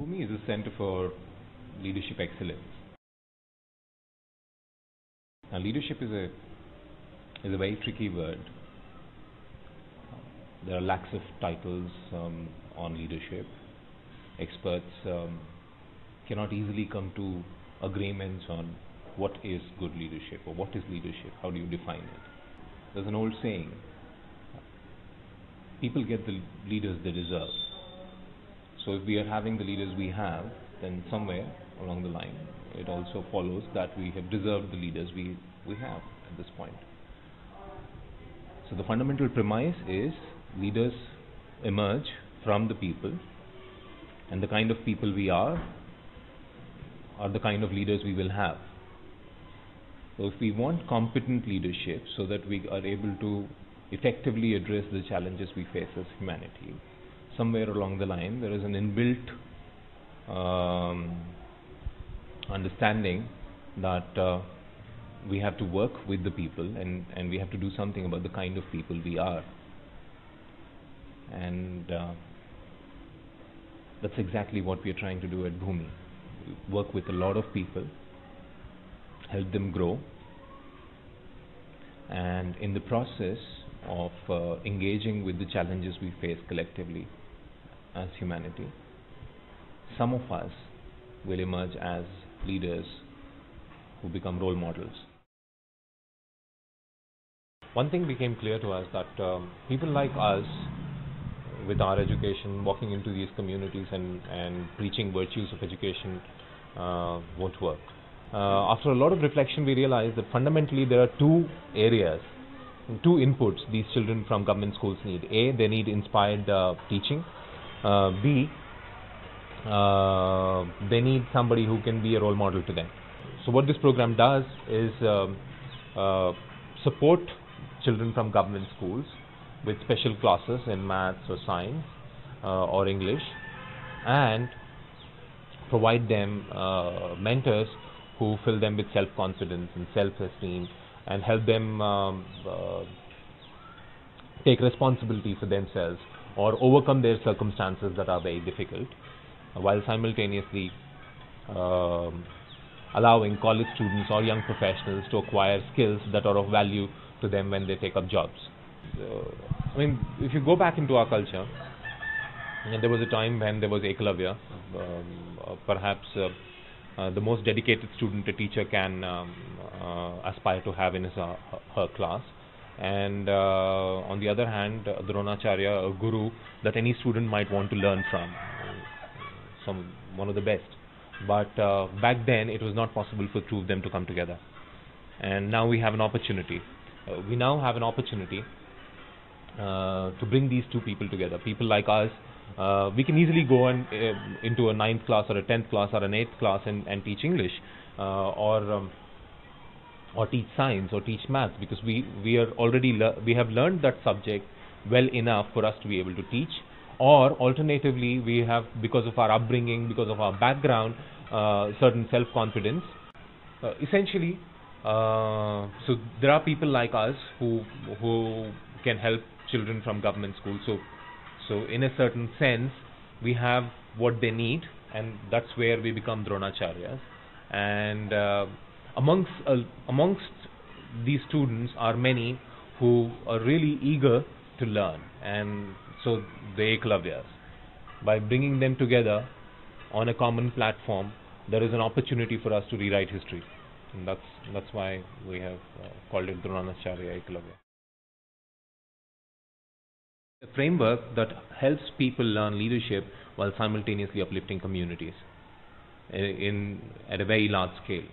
Bhumi is a center for leadership excellence. Now, leadership is a very tricky word. There are lakhs of titles on leadership. Experts cannot easily come to agreements on what is good leadership or what is leadership. How do you define it? There's an old saying: people get the leaders they deserve. So if we are having the leaders we have, then somewhere along the line it also follows that we have deserved the leaders we have at this point. So the fundamental premise is leaders emerge from the people, and the kind of people we are the kind of leaders we will have. So if we want competent leadership so that we are able to effectively address the challenges we face as humanity, somewhere along the line there is an inbuilt understanding that we have to work with the people and we have to do something about the kind of people we are. And that's exactly what we are trying to do at Bhumi. We work with a lot of people, help them grow, and in the process of engaging with the challenges we face collectively as humanity, some of us will emerge as leaders who become role models. One thing became clear to us that people like us, with our education, walking into these communities and preaching virtues of education won't work. After a lot of reflection, we realized that fundamentally there are two areas, two inputs these children from government schools need. A, they need inspired teaching. B, they need somebody who can be a role model to them. So what this program does is support children from government schools with special classes in maths or science or English, and provide them mentors who fill them with self-confidence and self-esteem and help them take responsibility for themselves or overcome their circumstances that are very difficult, while simultaneously allowing college students or young professionals to acquire skills that are of value to them when they take up jobs. I mean, if you go back into our culture, and there was a time when there was Eklavya, perhaps the most dedicated student a teacher can aspire to have in his her class, and on the other hand, Dronacharya, a guru that any student might want to learn from, one of the best. But back then it was not possible for two of them to come together, and now we have an opportunity. We now have an opportunity to bring these two people together. People like us, we can easily go into a 9th class or a 10th class or an 8th class and teach English or teach science or teach maths, because we are already we have learned that subject well enough for us to be able to teach. Or alternatively, we have, because of our upbringing, because of our background, certain self-confidence. Essentially, so there are people like us who can help children from government schools. So in a certain sense, we have what they need, and that's where we become Dronacharyas. And amongst these students are many who are really eager to learn, and so the Eklavyas. By bringing them together on a common platform, there is an opportunity for us to rewrite history, and that's why we have called it Dronacharya Eklavya. A framework that helps people learn leadership while simultaneously uplifting communities at a very large scale.